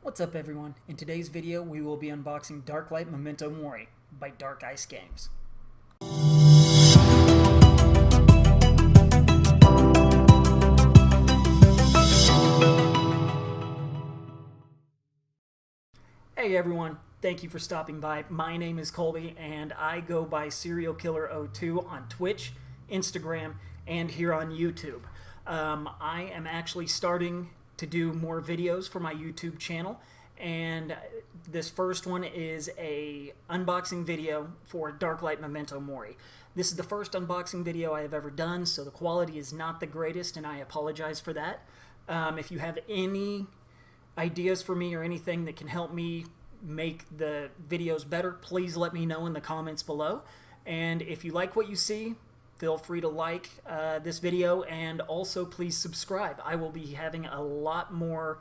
What's up everyone? In today's video we will be unboxing Darklight Memento Mori by Dark Ice Games. Hey everyone, thank you for stopping by. My name is Colby and I go by Serial Killer 02 on Twitch, Instagram, and here on YouTube. I am actually starting to do more videos for my YouTube channel, and this first one is a unboxing video for Darklight Memento Mori. This is the first unboxing video I have ever done, so the quality is not the greatest and I apologize for that. If you have any ideas for me or anything that can help me make the videos better, please let me know in the comments below. And if you like what you see, feel free to like this video, and also please subscribe. I will be having a lot more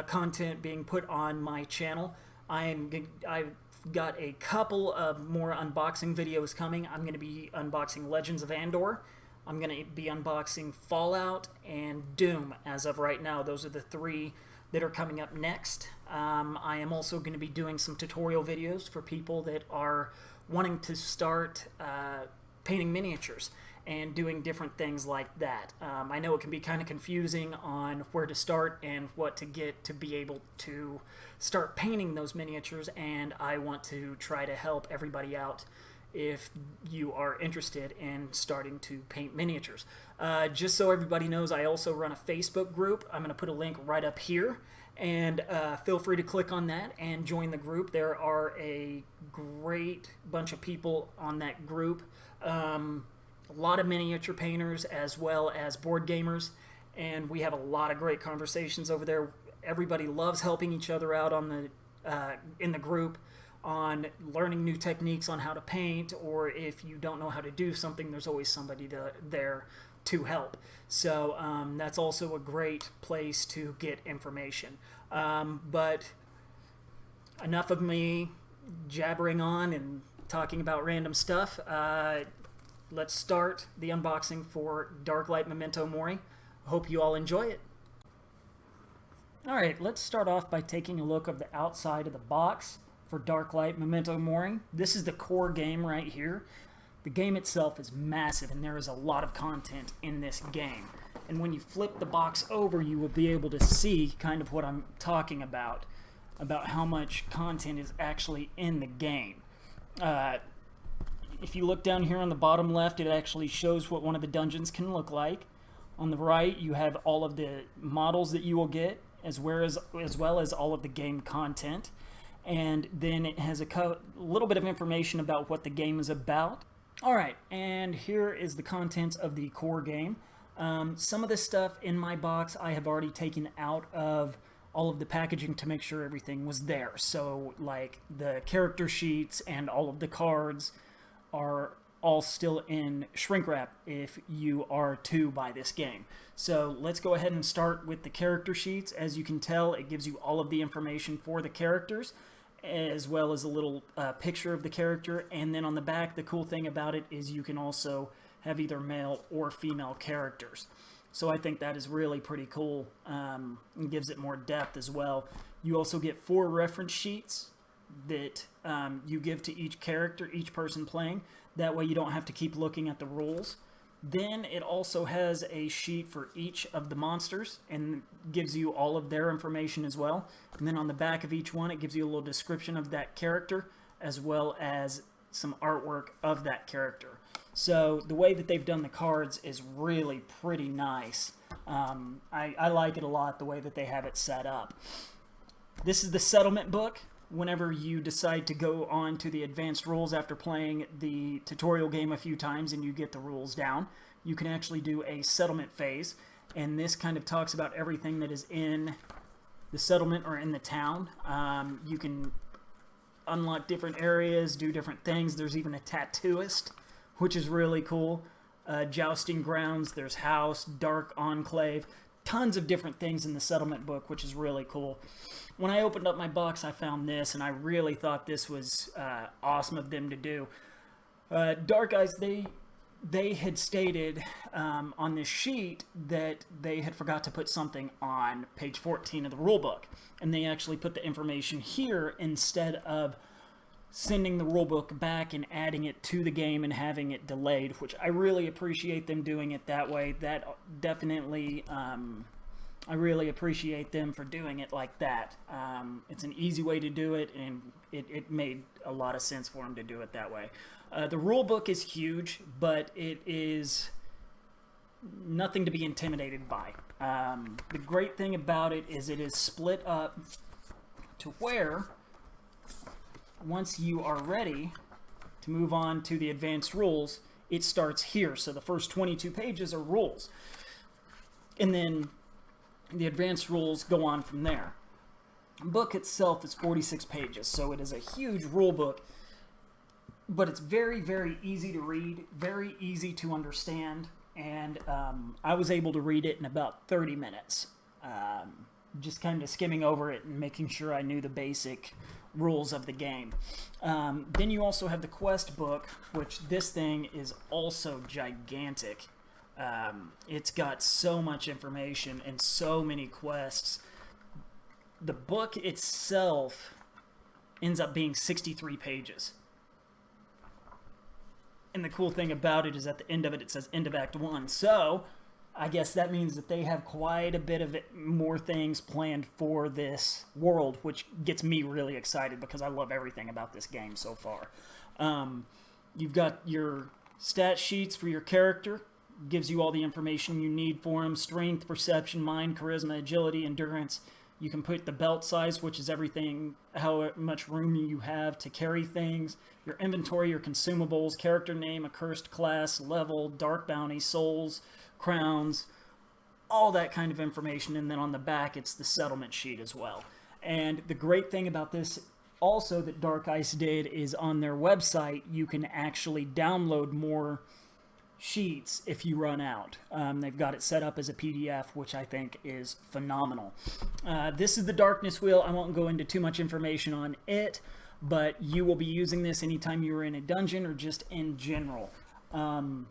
content being put on my channel. I've got a couple of more unboxing videos coming. I'm going to be unboxing Legends of Andor. I'm going to be unboxing Fallout and Doom as of right now. Those are the three that are coming up next. I am also going to be doing some tutorial videos for people that are wanting to start painting miniatures and doing different things like that. I know it can be kind of confusing on where to start and what to get to be able to start painting those miniatures, and I want to try to help everybody out if you are interested in starting to paint miniatures. Just so everybody knows, I also run a Facebook group. I'm going to put a link right up here, and feel free to click on that and join the group. There are a great bunch of people on that group. A lot of miniature painters as well as board gamers, and we have a lot of great conversations over there. Everybody loves helping each other out on the in the group on learning new techniques on how to paint, or if you don't know how to do something, there's always somebody there to help. So that's also a great place to get information. But enough of me jabbering on and talking about random stuff. Let's start the unboxing for Darklight Memento Mori. Hope you all enjoy it. Alright, let's start off by taking a look at the outside of the box for Darklight Memento Mori. This is the core game right here. The game itself is massive and there is a lot of content in this game. And when you flip the box over, you will be able to see kind of what I'm talking about how much content is actually in the game. If you look down here on the bottom left, it actually shows what one of the dungeons can look like. On the right, you have all of the models that you will get, as well as all of the game content. And then it has a little bit of information about what the game is about. Alright, and here is the contents of the core game. Some of the stuff in my box I have already taken out of all of the packaging to make sure everything was there. So like the character sheets and all of the cards are all still in shrink wrap if you are to buy this game. So let's go ahead and start with the character sheets. As you can tell, it gives you all of the information for the characters, as well as a little picture of the character. And then on the back, the cool thing about it is you can also have either male or female characters. So I think that is really pretty cool, and gives it more depth as well. You also get 4 reference sheets that you give to each character, each person playing. That way you don't have to keep looking at the rules. Then it also has a sheet for each of the monsters and gives you all of their information as well. And then on the back of each one, it gives you a little description of that character as well as some artwork of that character. So the way that they've done the cards is really pretty nice. I like it a lot, the way that they have it set up. This is the settlement book. Whenever you decide to go on to the advanced rules after playing the tutorial game a few times and you get the rules down, you can actually do a settlement phase, and this kind of talks about everything that is in the settlement or in the town. You can unlock different areas, do different things. There's even a tattooist, which is really cool. Jousting grounds, there's house, dark enclave, tons of different things in the settlement book, which is really cool. When I opened up my box, I found this, and I really thought this was awesome of them to do. Dark Eyes, they had stated on this sheet that they had forgot to put something on page 14 of the rulebook, and they actually put the information here instead of sending the rulebook back and adding it to the game and having it delayed, which I really appreciate them doing it that way. That definitely, I really appreciate them for doing it like that. It's an easy way to do it, and it made a lot of sense for them to do it that way. The rulebook is huge, but it is nothing to be intimidated by. The great thing about it is it is split up to where once you are ready to move on to the advanced rules, it starts here. So the first 22 pages are rules. And then the advanced rules go on from there. The book itself is 46 pages, so it is a huge rule book, but it's very, very easy to read, very easy to understand, and I was able to read it in about 30 minutes. Just kind of skimming over it and making sure I knew the basic rules of the game. Then you also have the quest book, which this thing is also gigantic. It's got so much information and so many quests. The book itself ends up being 63 pages. And the cool thing about it is at the end of it, it says end of Act 1. So I guess that means that they have quite a bit of more things planned for this world, which gets me really excited because I love everything about this game so far. You've got your stat sheets for your character. Gives you all the information you need for him. Strength, perception, mind, charisma, agility, endurance. You can put the belt size, which is everything, how much room you have to carry things. Your inventory, your consumables, character name, accursed class, level, dark bounty, souls, crowns, all that kind of information. And then on the back, it's the settlement sheet as well. And the great thing about this also that Dark Ice did is on their website, you can actually download more sheets if you run out. They've got it set up as a PDF, which I think is phenomenal. This is the Darkness Wheel. I won't go into too much information on it, but you will be using this anytime you're in a dungeon or just in general. And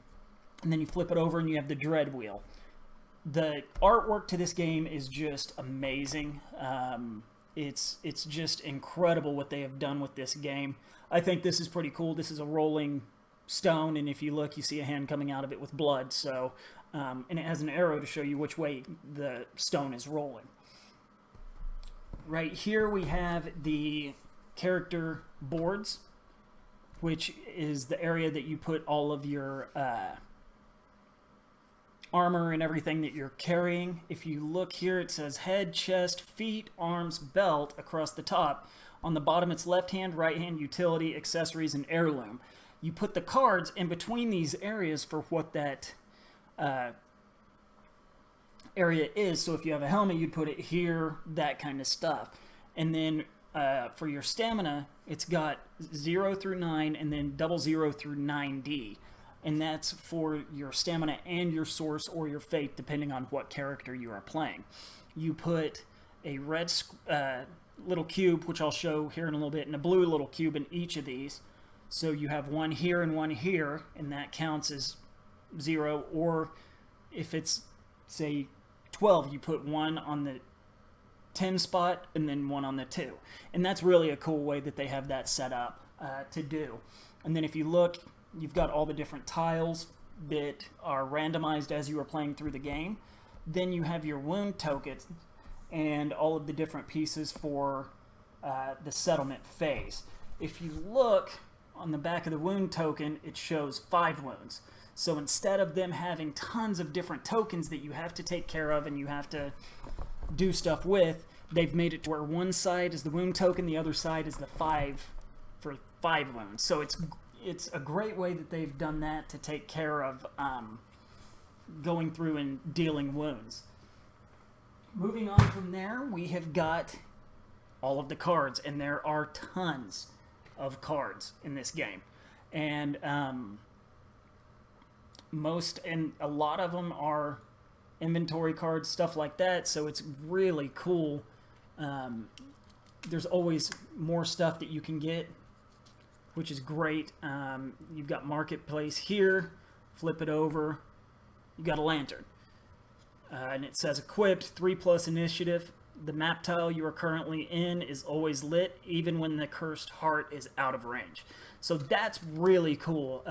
then you flip it over and you have the Dread Wheel. The artwork to this game is just amazing. It's just incredible what they have done with this game. I think this is pretty cool. This is a rolling stone, and if you look, you see a hand coming out of it with blood. So, and it has an arrow to show you which way the stone is rolling. Right here we have the character boards, which is the area that you put all of your armor and everything that you're carrying. If you look here, it says head, chest, feet, arms, belt across the top. On the bottom, it's left hand, right hand, utility, accessories, and heirloom. You put the cards in between these areas for what that area is. So if you have a helmet, you'd put it here, that kind of stuff. And then for your stamina, it's got 0 through 9 and then 00 through 9D. And that's for your stamina and your source or your fate, depending on what character you are playing. You put a red little cube, which I'll show here in a little bit, and a blue little cube in each of these. So you have one here and one here, and that counts as 0. Or if it's, say, 12, you put one on the 10 spot and then one on the 2. And that's really a cool way that they have that set up to do. And then if you look, you've got all the different tiles that are randomized as you are playing through the game. Then you have your wound tokens and all of the different pieces for the settlement phase. If you look on the back of the wound token, it shows 5 wounds. So instead of them having tons of different tokens that you have to take care of and you have to do stuff with, they've made it to where one side is the wound token, the other side is the 5 for 5 wounds. So it's a great way that they've done that to take care of going through and dealing wounds. Moving on from there, we have got all of the cards, and there are tons of cards in this game. And a lot of them are inventory cards, stuff like that, so it's really cool. There's always more stuff that you can get, which is great. You've got Marketplace here flip it over, you got a lantern. And it says equipped, 3+ initiative. The map tile you are currently in is always lit, even when the cursed heart is out of range. So that's really cool.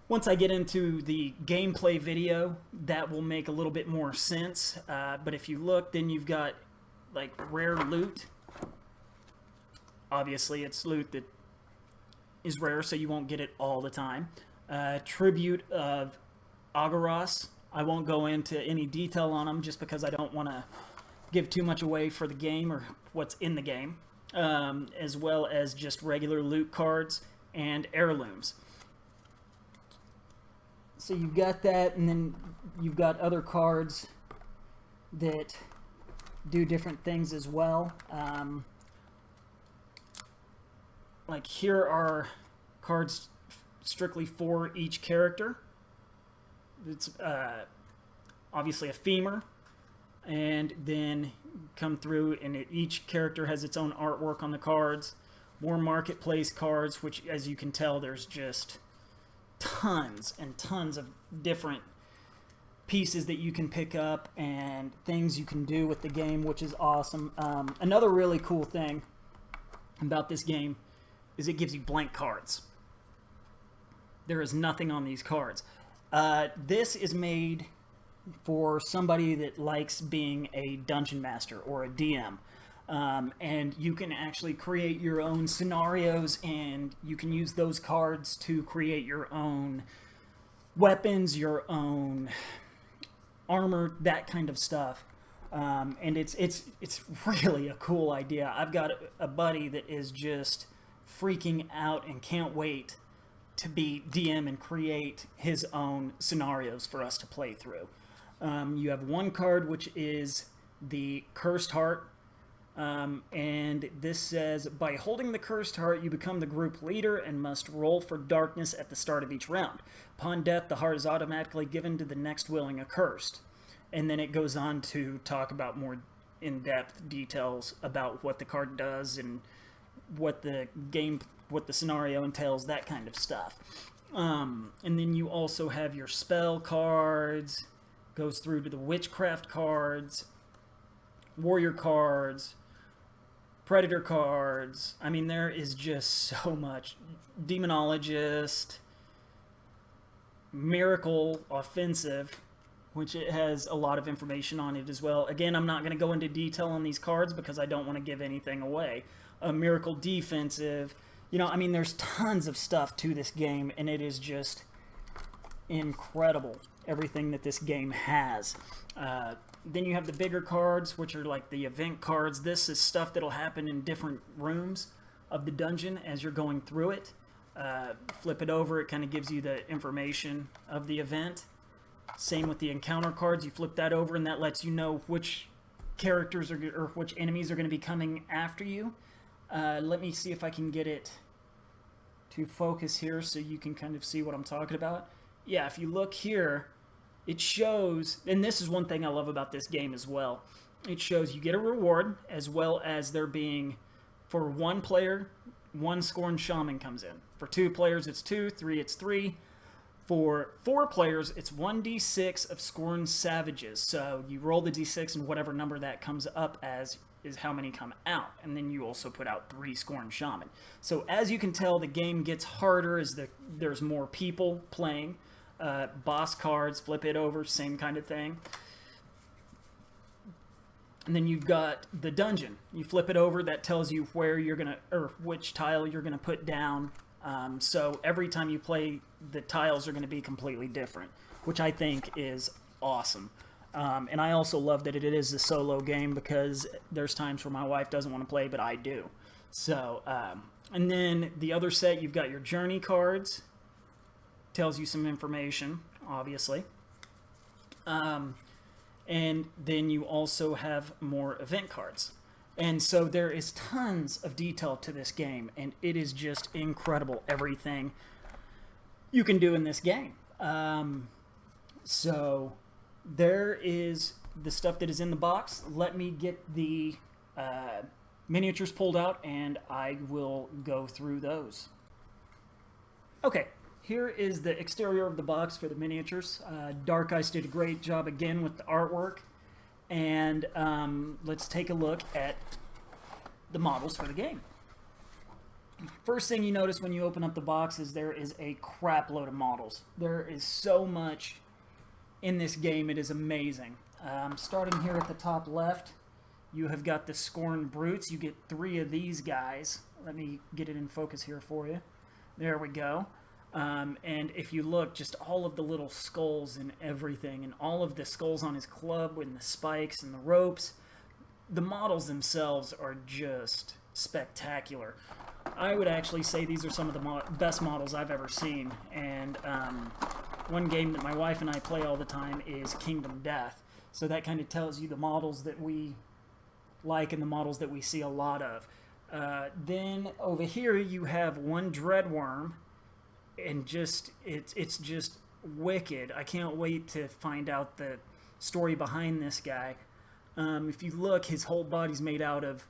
Once I get into the gameplay video, that will make a little bit more sense. But if you look, then you've got like rare loot. Obviously, it's loot that is rare, so you won't get it all the time. Tribute of Agaros. I won't go into any detail on them just because I don't want to give too much away for the game or what's in the game, as well as just regular loot cards and heirlooms. So you've got that, and then you've got other cards that do different things as well. Like here are cards strictly for each character. It's obviously a femur, and then come through, and each character has its own artwork on the cards. More marketplace cards, which, as you can tell, there's just tons and tons of different pieces that you can pick up and things you can do with the game, which is awesome. Another really cool thing about this game is it gives you blank cards. There is nothing on these cards. This is made for somebody that likes being a dungeon master or a DM. And you can actually create your own scenarios, and you can use those cards to create your own weapons, your own armor, that kind of stuff. And it's really a cool idea. I've got a buddy that is just freaking out and can't wait to be DM and create his own scenarios for us to play through. You have one card, which is the Cursed Heart. And this says, by holding the Cursed Heart, you become the group leader and must roll for darkness at the start of each round. Upon death, the heart is automatically given to the next willing accursed. And then it goes on to talk about more in-depth details about what the card does and what the game, what the scenario entails, that kind of stuff. And then you also have your spell cards, goes through to the witchcraft cards, warrior cards, predator cards. I mean, there is just so much. Demonologist, miracle, offensive, which it has a lot of information on it as well. Again, I'm not going to go into detail on these cards because I don't want to give anything away. Miracle defensive. You know, I mean, there's tons of stuff to this game, and it is just incredible, everything that this game has. Then you have the bigger cards, which are like the event cards. This is stuff that'll happen in different rooms of the dungeon as you're going through it. Flip it over, it kind of gives you the information of the event. Same with the encounter cards. You flip that over, and that lets you know which characters or which enemies are going to be coming after you. Let me see if I can get it to focus here so you can kind of see what I'm talking about. Yeah, if you look here, it shows, and this is one thing I love about this game as well, it shows you get a reward, as well as there being, for one player, one Scorn Shaman comes in. For 2 players, it's 2, 3, it's 3. For 4 players, it's 1d6 of Scorn Savages. So you roll the d6, and whatever number that comes up as is how many come out. And then you also put out 3 Scorn Shaman. So as you can tell, the game gets harder as there's more people playing. Boss cards, flip it over, same kind of thing. And then you've got the dungeon. You flip it over, that tells you where you're gonna, or which tile you're gonna put down. So every time you play, the tiles are gonna be completely different, which I think is awesome. And I also love that it is a solo game because there's times where my wife doesn't want to play, but I do. So, and then the other set, you've got your journey cards. Tells you some information, obviously. And then you also have more event cards. And so there is tons of detail to this game, and it is just incredible, everything you can do in this game. So there is the stuff that is in the box. Let me get the miniatures pulled out, and I will go through those. Okay. Here is the exterior of the box for the miniatures. Dark Ice did a great job again with the artwork. And let's take a look at the models for the game. First thing you notice when you open up the box is there is a crap load of models. There is so much in this game, it is amazing. Starting here at the top left, you have got the Scorn Brutes. You get 3 of these guys. Let me get it in focus here for you. There we go. And if you look, just all of the little skulls and everything, and all of the skulls on his club and the spikes and the ropes, the models themselves are just spectacular. I would actually say these are some of the best models I've ever seen. And one game that my wife and I play all the time is Kingdom Death. So that kind of tells you the models that we like and the models that we see a lot of. Then over here you have one Dreadworm, and it's just wicked. I can't wait to find out the story behind this guy. If you look, his whole body's made out of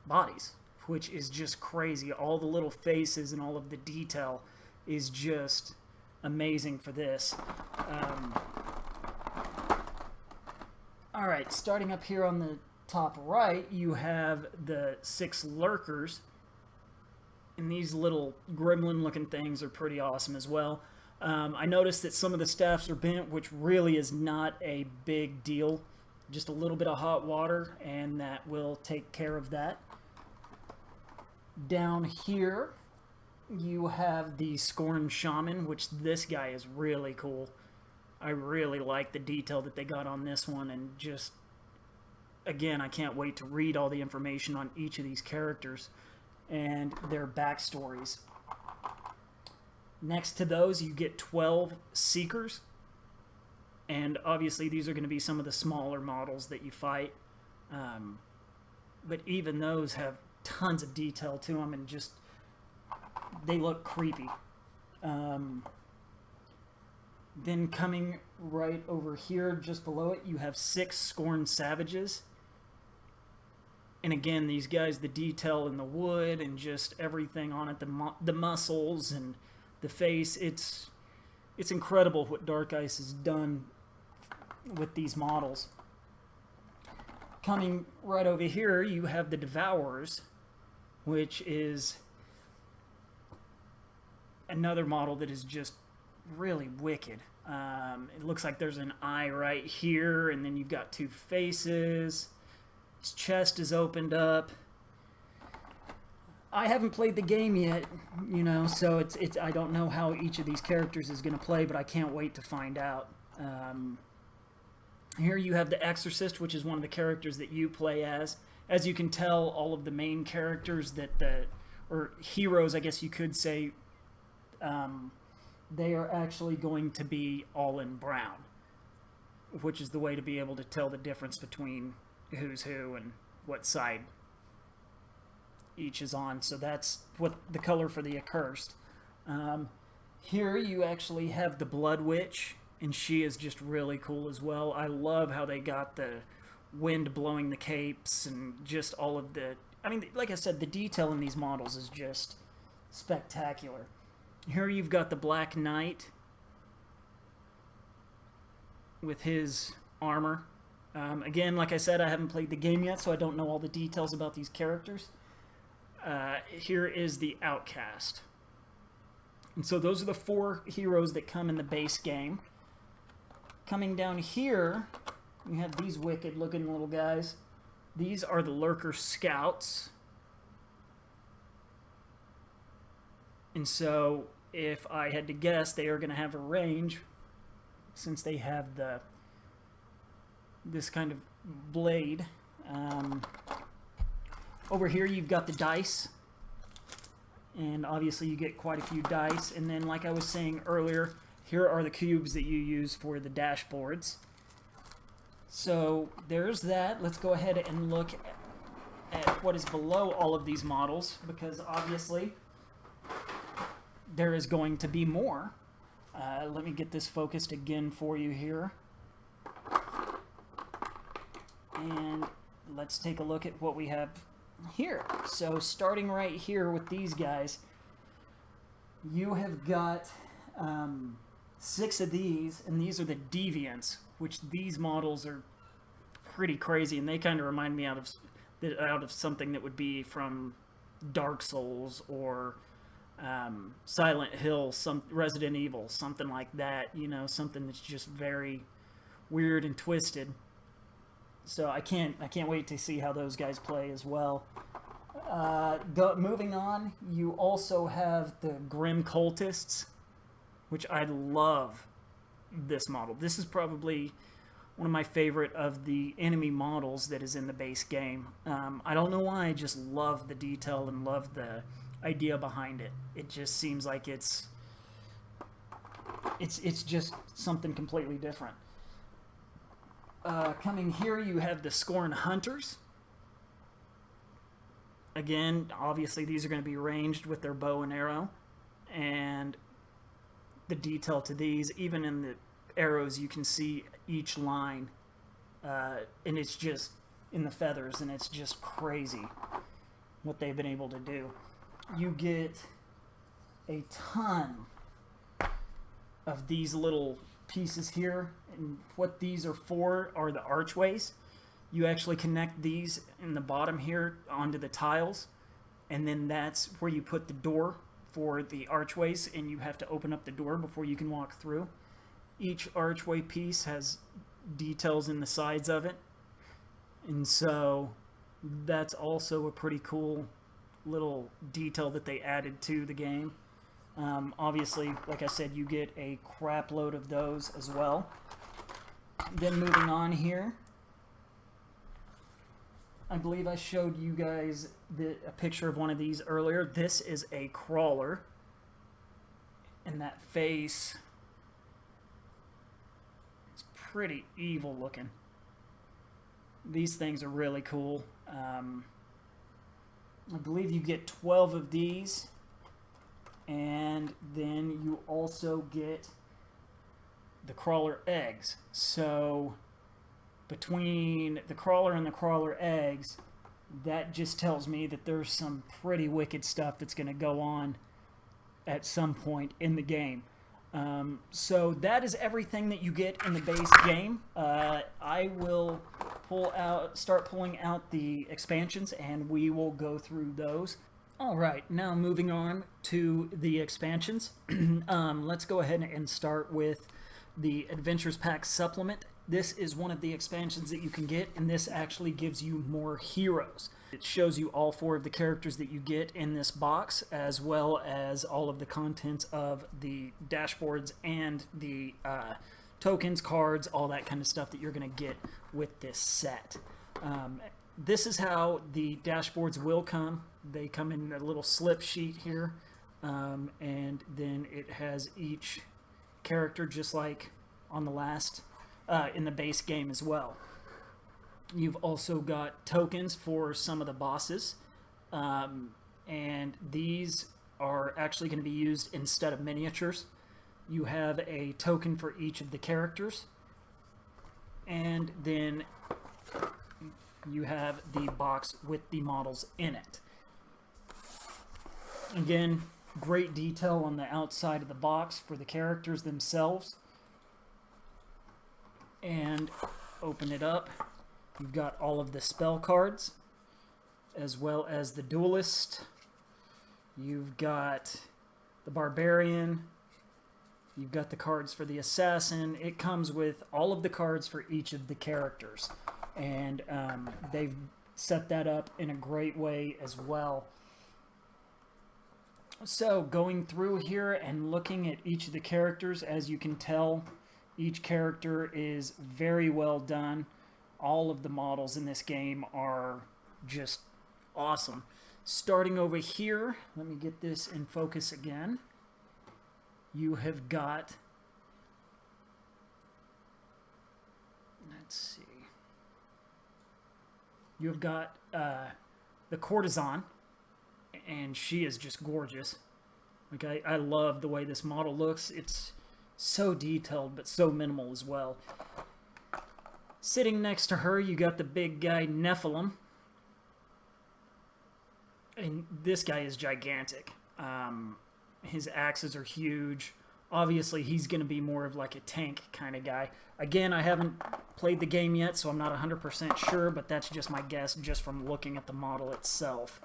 bodies, which is just crazy. All the little faces and all of the detail is just amazing for this. Alright, starting up here on the top right, you have the 6 lurkers. And these little gremlin-looking things are pretty awesome as well. I noticed that some of the staffs are bent, which really is not a big deal. Just a little bit of hot water, and that will take care of that. Down here, you have the Scorn Shaman, which this guy is really cool. I really like the detail that they got on this one, and just, again, I can't wait to read all the information on each of these characters and their backstories. Next to those, you get 12 Seekers, and obviously these are going to be some of the smaller models that you fight, but even those have tons of detail to them, and just they look creepy. Then coming right over here, just below it, you have 6 Scorn Savages. And again, these guys, the detail in the wood and just everything on it, the muscles and the face, it's incredible what Dark Ice has done with these models. Coming right over here, you have the Devourers, which is another model that is just really wicked. It looks like there's an eye right here, and then you've got 2 faces. His chest is opened up. I haven't played the game yet, you know, so it's I don't know how each of these characters is going to play, but I can't wait to find out. Here you have the Exorcist, which is one of the characters that you play as. As you can tell, all of the main characters or heroes, I guess you could say, they are actually going to be all in brown, which is the way to be able to tell the difference between who's who and what side each is on. So that's what the color for the Accursed. Here you actually have the Blood Witch, and she is just really cool as well. I love how they got the wind blowing the capes and just all of the... I mean, like I said, the detail in these models is just spectacular. Here you've got the Black Knight with his armor. Again, like I said, I haven't played the game yet, so I don't know all the details about these characters. Here is the Outcast. And so those are the 4 heroes that come in the base game. Coming down here, we have these wicked-looking little guys. These are the Lurker Scouts. And so, if I had to guess, they are going to have a range, since they have this kind of blade. Over here you've got the dice, and obviously you get quite a few dice. And then, like I was saying earlier, here are the cubes that you use for the dashboards. So there's that. Let's go ahead and look at what is below all of these models, because obviously there is going to be more. Let me get this focused again for you here. And let's take a look at what we have here. So starting right here with these guys, You have got 6 of these, and these are the Deviants, which these models are pretty crazy, and they kind of remind me out of something that would be from Dark Souls or Silent Hill, some Resident Evil, something like that. You know, something that's just very weird and twisted. So I can't wait to see how those guys play as well. Moving on, you also have the Grim Cultists, which I love this model. This is probably one of my favorite of the enemy models that is in the base game. I don't know why, I just love the detail and love the idea behind it. It just seems like it's just something completely different. Coming here, you have the Scorn Hunters. Again, obviously these are going to be ranged with their bow and arrow, and the detail to these, even in the arrows, you can see each line, and it's just in the feathers, and it's just crazy what they've been able to do. You get a ton of these little pieces here, and what these are for are the archways. You actually connect these in the bottom here onto the tiles, and then that's where you put the door for the archways, and you have to open up the door before you can walk through. Each archway piece has details in the sides of it, and so that's also a pretty cool little detail that they added to the game. Obviously, like I said, you get a crap load of those as well. Then moving on here, I believe I showed you guys a picture of one of these earlier. This is a crawler, and that face is pretty evil looking. These things are really cool. I believe you get 12 of these, and then you also get the crawler eggs. So between the crawler and the crawler eggs, that just tells me that there's some pretty wicked stuff that's going to go on at some point in the game. So that is everything that you get in the base game. I will start pulling out the expansions, and we will go through those. Alright, now moving on to the expansions. Let's go ahead and start with the Adventures Pack Supplement. This is one of the expansions that you can get, and this actually gives you more heroes. It shows you all 4 of the characters that you get in this box, as well as all of the contents of the dashboards and the tokens, cards, all that kind of stuff that you're going to get with this set. This is how the dashboards will come. They come in a little slip sheet here, and then it has each character just like on the last in the base game as well. You've also got tokens for some of the bosses, and these are actually going to be used instead of miniatures. You have a token for each of the characters, and then you have the box with the models in it. Again, great detail on the outside of the box for the characters themselves. And open it up. You've got all of the spell cards, as well as the duelist. You've got the barbarian. You've got the cards for the assassin. It comes with all of the cards for each of the characters, and they've set that up in a great way as well. So going through here and looking at each of the characters, as you can tell, each character is very well done. All of the models in this game are just awesome. Starting over here, let me get this in focus again. You have got, let's see, you have got the courtesan, and she is just gorgeous. Like, I love the way this model looks. It's so detailed, but so minimal as well. Sitting next to her, you got the big guy Nephilim. And this guy is gigantic. His axes are huge. Obviously, he's going to be more of like a tank kind of guy. Again, I haven't played the game yet, so I'm not 100% sure, but that's just my guess just from looking at the model itself.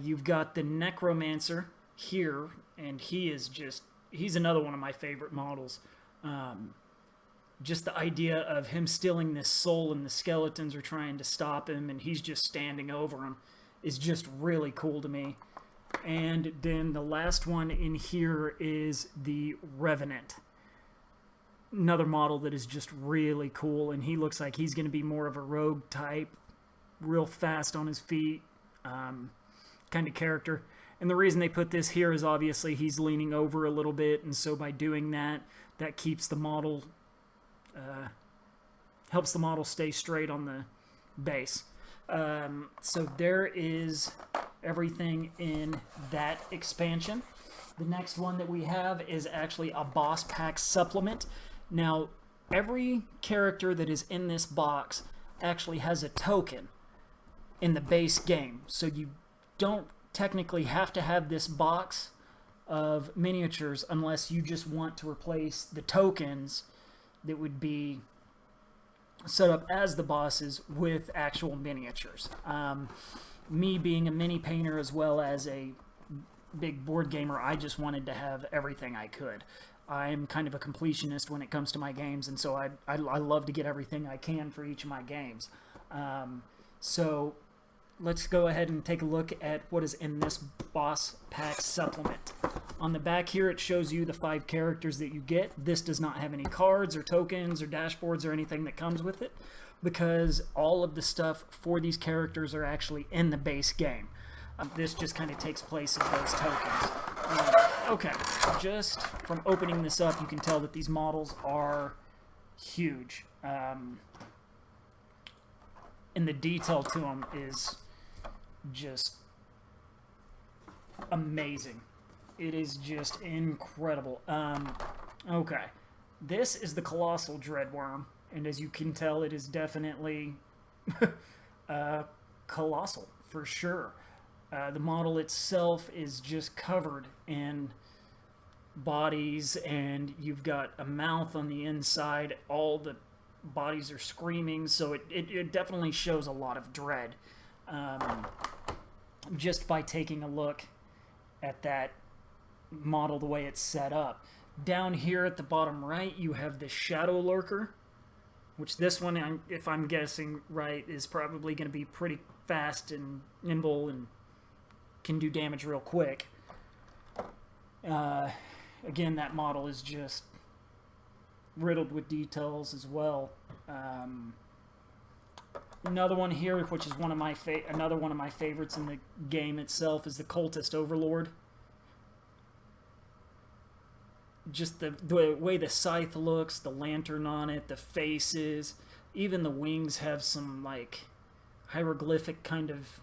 You've got the Necromancer here, and he's another one of my favorite models. Just the idea of him stealing this soul and the skeletons are trying to stop him and he's just standing over him is just really cool to me. And then the last one in here is the Revenant. Another model that is just really cool, and he looks like he's going to be more of a rogue type, real fast on his feet kind of character. And the reason they put this here is obviously he's leaning over a little bit, and so by doing that, that keeps the model, helps the model stay straight on the base. So there is everything in that expansion. The next one that we have is actually a boss pack supplement. Now, every character that is in this box actually has a token in the base game. So you don't technically have to have this box of miniatures unless you just want to replace the tokens that would be set up as the bosses with actual miniatures. Me being a mini painter as well as a big board gamer, I just wanted to have everything I could. I'm kind of a completionist when it comes to my games, and so I love to get everything I can for each of my games. So let's go ahead and take a look at what is in this boss pack supplement. On the back here, it shows you the 5 characters that you get. This does not have any cards or tokens or dashboards or anything that comes with it, because all of the stuff for these characters are actually in the base game. This just kind of takes place of those tokens. Okay, just from opening this up, you can tell that these models are huge. And the detail to them is just amazing. It is just incredible. Okay, this is the Colossal Dreadworm, and as you can tell, it is definitely colossal for sure. The model itself is just covered in bodies, and you've got a mouth on the inside. All the bodies are screaming, so it definitely shows a lot of dread. Just by taking a look at that model, the way it's set up. Down here at the bottom right, you have the Shadow Lurker, which this one, if I'm guessing right, is probably going to be pretty fast and nimble and can do damage real quick. Again, that model is just riddled with details as well. Another one here, which is another one of my favorites in the game itself, is the Cultist Overlord. Just the way the scythe looks, the lantern on it, the faces, even the wings have some like hieroglyphic kind of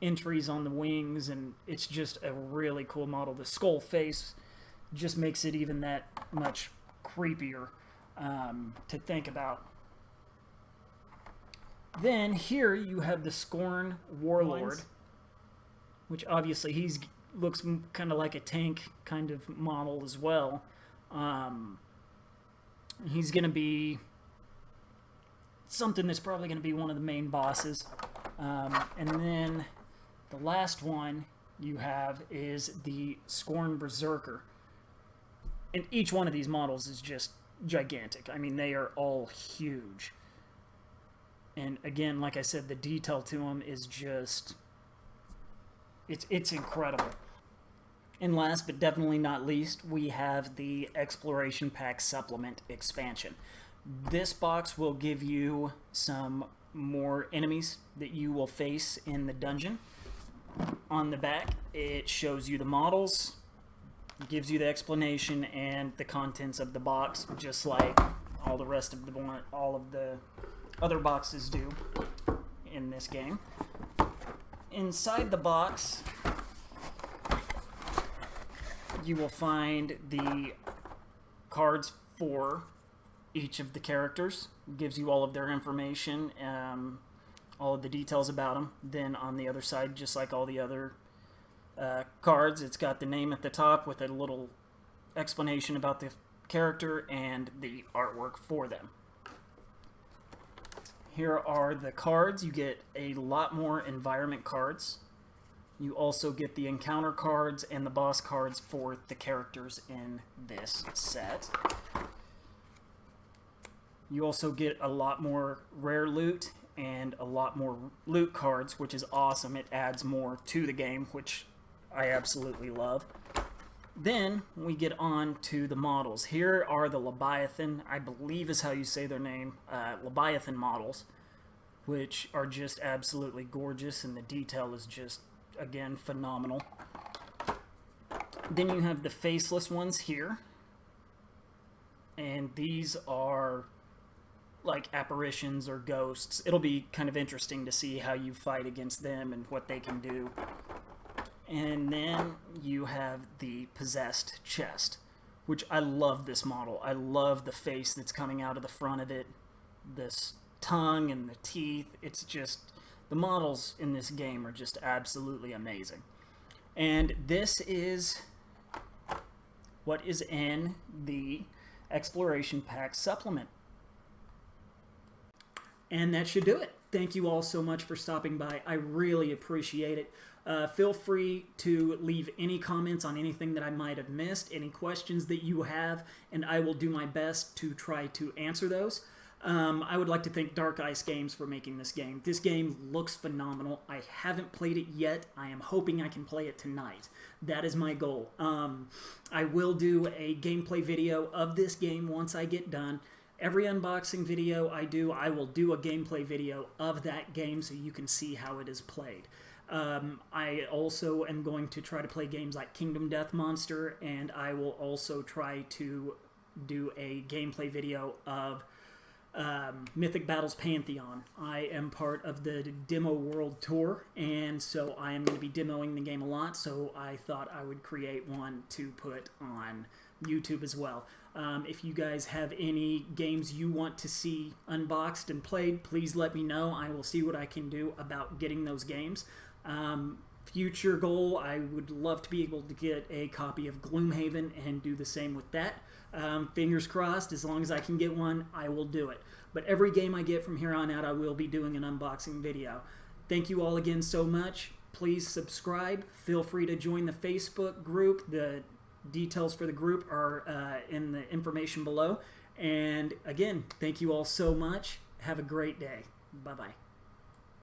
entries on the wings, and it's just a really cool model. The skull face just makes it even that much creepier to think about. Then here you have the Scorn Warlord, which obviously looks kind of like a tank kind of model as well. He's going to be something that's probably going to be one of the main bosses. And then the last one you have is the Scorn Berserker. And each one of these models is just gigantic. I mean, they are all huge. And again, like I said, the detail to them is just... It's incredible. And last but definitely not least, we have the Exploration Pack Supplement Expansion. This box will give you some more enemies that you will face in the dungeon. On the back, it shows you the models, gives you the explanation and the contents of the box, just like all the rest of the other boxes do in this game. Inside the box, you will find the cards for each of the characters. It gives you all of their information, all of the details about them. Then on the other side, just like all the other cards. It's got the name at the top with a little explanation about the character and the artwork for them. Here are the cards. You get a lot more environment cards. You also get the encounter cards and the boss cards for the characters in this set. You also get a lot more rare loot and a lot more loot cards, which is awesome. It adds more to the game, which I absolutely love. Then we get on to the models. Here are the Leviathan, I believe is how you say their name, Leviathan models, which are just absolutely gorgeous, and the detail is just, again, phenomenal. Then you have the faceless ones here, and these are like apparitions or ghosts. It'll be kind of interesting to see how you fight against them and what they can do. And then you have the possessed chest, which I love this model. I love the face that's coming out of the front of it, this tongue and the teeth. It's just, the models in this game are just absolutely amazing. And this is what is in the Exploration Pack supplement. And that should do it. Thank you all so much for stopping by. I really appreciate it. Feel free to leave any comments on anything that I might have missed, any questions that you have, and I will do my best to try to answer those. I would like to thank Dark Ice Games for making this game. This game looks phenomenal. I haven't played it yet. I am hoping I can play it tonight. That is my goal. I will do a gameplay video of this game once I get done. Every unboxing video I do, I will do a gameplay video of that game so you can see how it is played. I also am going to try to play games like Kingdom Death Monster, and I will also try to do a gameplay video of Mythic Battles Pantheon. I am part of the Demo World Tour, and so I am going to be demoing the game a lot, so I thought I would create one to put on YouTube as well. If you guys have any games you want to see unboxed and played, please let me know. I will see what I can do about getting those games. Future goal, I would love to be able to get a copy of Gloomhaven and do the same with that. Fingers crossed, as long as I can get one, I will do it. But every game I get from here on out, I will be doing an unboxing video. Thank you all again so much. Please subscribe. Feel free to join the Facebook group. The details for the group are in the information below. And again, thank you all so much. Have a great day. Bye-bye.